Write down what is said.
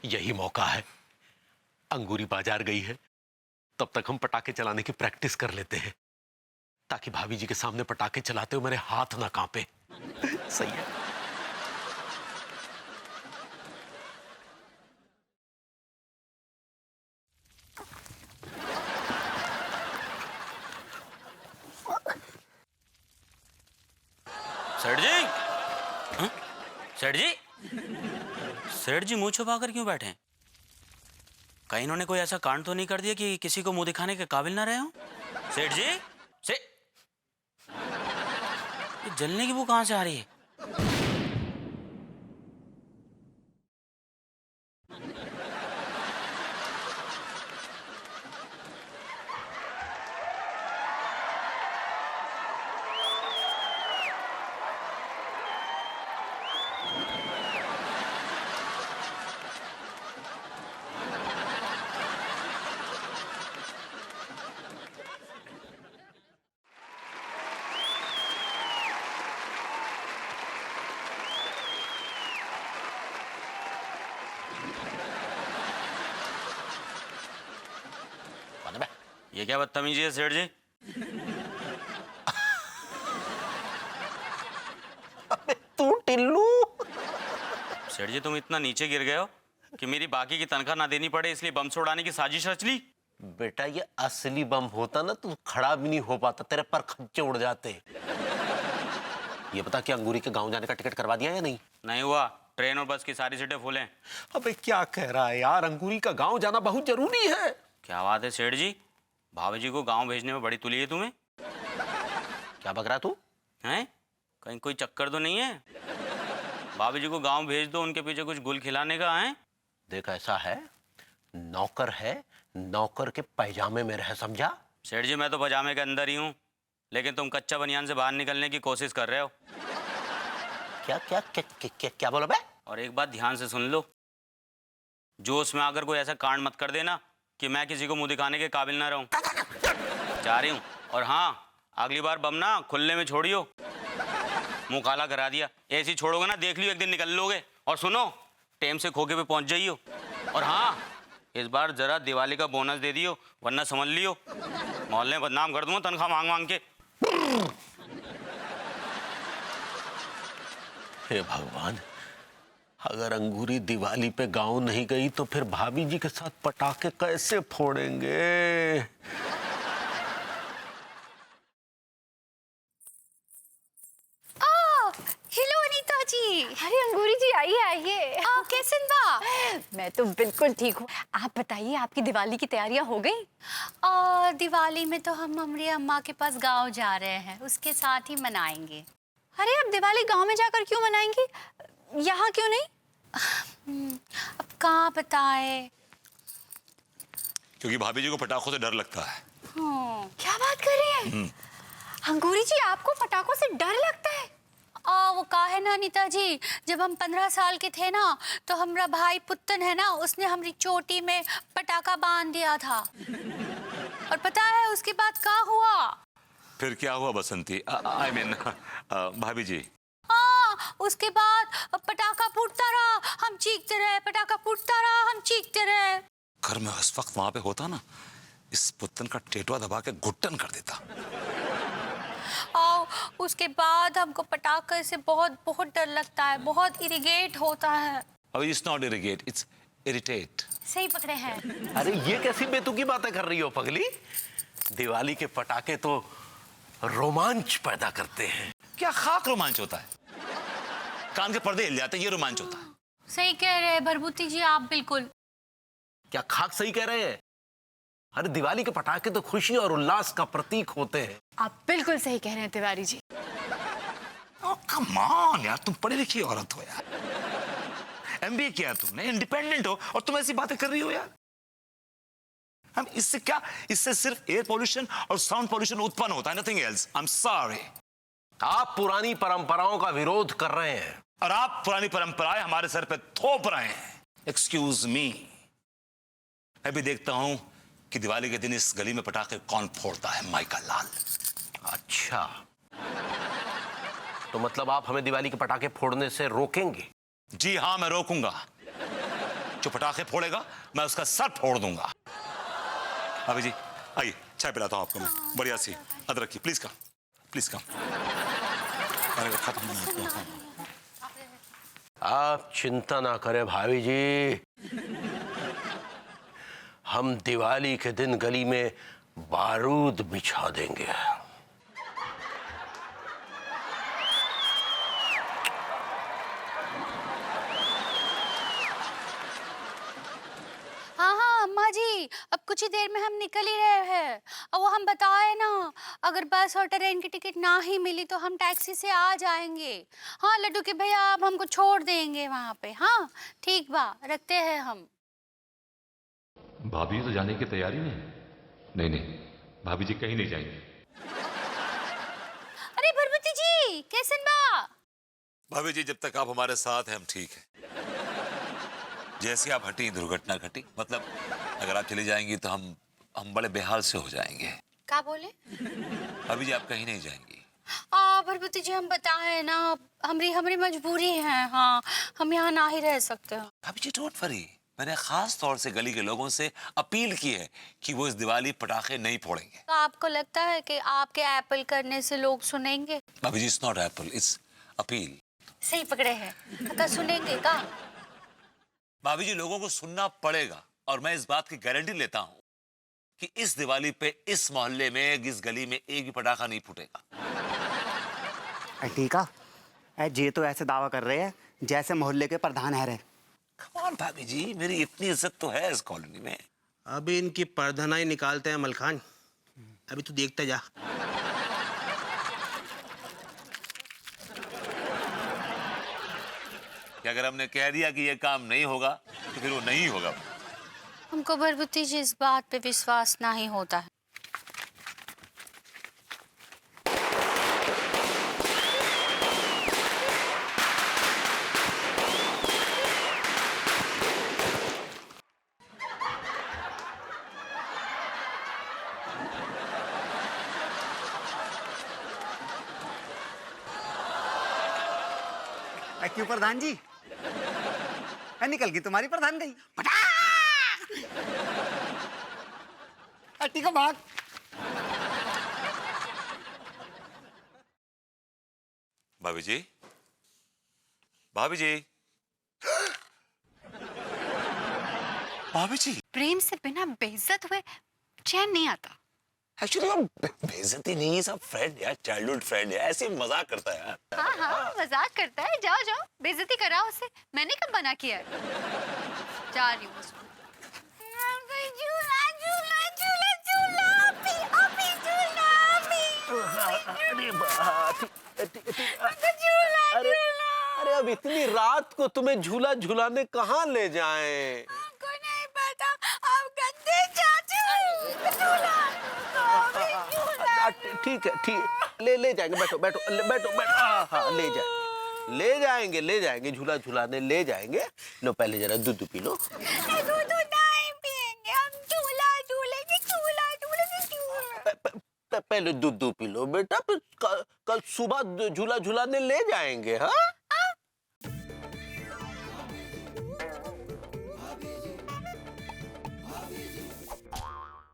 यही मौका है। अंगूरी बाजार गई है, तब तक हम पटाखे चलाने की प्रैक्टिस कर लेते हैं, ताकि भाभी जी के सामने पटाखे चलाते हुए मेरे हाथ ना कांपे। सही है। सेठ जी, हाँ? सेठ जी, सेठ जी मुंह छुपा कर क्यों बैठे हैं? कहीं इन्होंने कोई ऐसा कांड तो नहीं कर दिया कि किसी को मुंह दिखाने के काबिल ना रहे हो? सेठ जी, से ये जलने की बू कहां से आ रही है? ये क्या बदतमीजी है सेठ जी? अबे तू टिल्लू। सेठ जी, तुम इतना नीचे गिर गए हो कि मेरी बाकी की तनख्वाह ना देनी पड़े, इसलिए बम से उड़ाने की साजिश रच ली? बेटा ये असली बम होता ना तो खड़ा भी नहीं हो पाता, तेरे पर खच्चे उड़ जाते। ये बता कि अंगूरी के गांव जाने का टिकट करवा दिया या नहीं? नहीं हुआ। ट्रेन और बस की सारी सीटें फुल हैं। अबे क्या कह रहा है यार, अंगूरी का गांव जाना बहुत जरूरी है। क्या बात है सेठ जी, भाभी जी को गांव भेजने में बड़ी तुली है तुम्हें। क्या बक रहा तू? हैं? कहीं कोई चक्कर तो नहीं है? भाभी जी को गांव भेज दो, उनके पीछे कुछ गुल खिलाने का है। देख ऐसा है, नौकर है, नौकर के पैजामे में रह, समझा? सेठ जी, मैं तो पजामे के अंदर ही हूँ, लेकिन तुम कच्चा बनियान से बाहर निकलने की कोशिश कर रहे हो। क्या क्या क्या क्या, क्या, क्या बोला बे? और एक बात ध्यान से सुन लो, जोश में आकर कोई ऐसा कांड मत कर देना कि मैं किसी को मुंह दिखाने के काबिल ना रहूं। जा रही हूँ। और हाँ, अगली बार बम ना खुलने में छोड़ियो। मुंह काला करा दिया, ऐसे ही छोड़ोगे ना देख लियो एक दिन निकल लोगे। और सुनो, टाइम से खोके पे पहुंच जाइयो। और हाँ, इस बार जरा दिवाली का बोनस दे दियो, वरना समझ लियो मोहल्ले में बदनाम कर दूंगा तनख्वाह मांग मांग के। हे भगवान, अगर अंगूरी दिवाली पे गांव नहीं गई तो फिर भाभी जी के साथ पटाखे कैसे फोड़ेंगे? हेलो अनीता जी। अरे अंगूरी जी, आइए आइए। कैसे बा? मैं तो बिल्कुल ठीक हूँ। आप बताइए, आपकी दिवाली की तैयारियां हो गई? दिवाली में तो हम हमारी अम्मा के पास गांव जा रहे हैं, उसके साथ ही मनाएंगे। अरे आप दिवाली गांव में जाकर क्यों मनाएंगी, यहाँ क्यों नहीं? अब कहाँ बताए। क्योंकि भाभी जी को पटाखों से डर लगता है। क्या बात कर रही हैं? अंगूरी जी, आपको पटाखों से डर लगता है? वो कहा है ना अनीता जी, जब हम 15 साल के थे ना, तो हमारा भाई पुत्तन है ना, उसने हमारी चोटी में पटाखा बांध दिया था। और पता है उसके बाद क्या हुआ? फिर क्या हुआ बसंती? आई मीन भाभी जी। उसके बाद पटाखा फूटता रहा, हम चीखते रहे, पटाखा फूटता रहा, हम चीखते रहे। घर में उस वक्त वहां पे होता ना, इस पुत्तन का टेटुआ दबा के घुट्टन कर देता। उसके बाद हमको पटाखे से बहुत बहुत डर लगता है, बहुत इरिटेट होता है। अभी it's not irritate, it's irritate. सही पकड़े हैं। अरे ये कैसी बेतुकी बातें कर रही हो पगली? दिवाली के पटाखे तो रोमांच पैदा करते हैं। क्या खाक रोमांच होता है? कान के पर्दे हिल जाते हैं, ये रोमांच होता है। सही कह रहे हैं भरभूति जी आप, बिल्कुल। क्या खाक सही कह रहे हैं? अरे दिवाली के पटाखे तो खुशी और उल्लास का प्रतीक होते हैं। आप बिल्कुल सही कह रहे हैं तिवारी जी। कम ऑन यार, तुम पढ़ी लिखी औरत हो यार, एमबीए किया तुमने, इंडिपेंडेंट हो, और तुम ऐसी बातें कर रही हो यार। हम इससे क्या, इससे सिर्फ एयर पोल्यूशन और साउंड पोल्यूशन उत्पन्न होता है, nothing else. I am sorry. आप पुरानी परंपराओं का विरोध कर रहे हैं और आप पुरानी परंपराएं हमारे सर पे थोप रहे हैं। एक्सक्यूज मी, मैं भी देखता हूं कि दिवाली के दिन इस गली में पटाखे कौन फोड़ता है, माइका लाल। अच्छा, तो मतलब आप हमें दिवाली के पटाखे फोड़ने से रोकेंगे? जी हां, मैं रोकूंगा। जो पटाखे फोड़ेगा मैं उसका सर फोड़ दूंगा। भाभी जी आइए, चाय पिलाता हूँ आपको मैं, बढ़िया सी अदरक की। Please come. अरे खत्म। आप चिंता ना करें भाभी जी, हम दिवाली के दिन गली में बारूद बिछा देंगे। हाँ अम्मा जी, अब कुछ ही देर में हम निकल ही रहे हैं। और वो हम बताए ना, अगर बस और ट्रेन की टिकट ना ही मिली तो हम टैक्सी से आ जाएंगे। हाँ लड्डू के भैया, आप हमको छोड़ देंगे वहाँ पे। हाँ ठीक बा, रखते हैं हम। भाभी तो जाने की तैयारी में? नहीं, भाभी जी कहीं नहीं जाएंगे। अरे भरभती जी, कैसन बा? भाभी जी जब तक आप हमारे साथ हैं हम ठीक है। जैसे आप हटी दुर्घटना घटी, मतलब अगर आप चली जाएंगी तो हम बड़े बेहाल से हो जाएंगे। क्या बोले? भाभी जी आप कहीं नहीं जाएंगी। भरभती जी हम बताए ना, हमारी मजबूरी है। हाँ हम यहाँ ना ही रह सकते हैं। भाभी जी डोंट वरी, मैंने खास तौर से गली के लोगों से अपील की है कि वो इस दिवाली पटाखे नहीं फोड़ेंगे। तो आपको लगता है कि आपके एप्पल करने से लोग सुनेंगे? भाभी जी it's not apple, it's appeal. सही पकड़े हैं, तो सुनेंगे का? भाभी जी लोगों को सुनना पड़ेगा, और मैं इस बात की गारंटी लेता हूँ कि इस दिवाली पे इस मोहल्ले में, इस गली में एक भी पटाखा नहीं फूटेगा। ठीक है, जे तो ऐसे दावा कर रहे हैं जैसे मोहल्ले के प्रधान है रहे। कमाल भाभी जी, मेरी इतनी इज्जत तो है इस कॉलोनी में। अभी इनकी परधनाई निकालते हैं मलखान, अभी तू देखते जा। कि अगर हमने कह दिया कि ये काम नहीं होगा तो फिर वो नहीं होगा। हमको भरभती जी इस बात पे विश्वास नहीं होता है। क्यों प्रधान जी? निकल गई तुम्हारी प्रधान गई। ठीक है भाग। भाभी जी, भाभी जी, भाभी जी। प्रेम से बिना बेइज्जत हुए चैन नहीं आता। एक्चुअली वो बेइज्जती नहीं है, सब फ्रेंड यार, चाइल्डहुड फ्रेंड है, ऐसे ही मजाक करता है यार। हाँ मजाक करता है। जाओ बेइज्जती कराओ उससे। मैंने कब मना किया है? जा रही हूँ। अरे अब इतनी रात को तुम्हें झूला झूलाने कहाँ ले जाएं? हमको नहीं पता, आप गंदे चाचू। ठीक है, ले जाएंगे। बैठो। हाँ ले जाएंगे झूला झूलाने ले जाएंगे। लो पहले जरा दूध पी लो। दूध नहीं पिएंगे हम, झूला झूलेंगे। पहले दूध पी लो बेटा, फिर कल सुबह झूला झूलाने ले जाएंगे। हाँ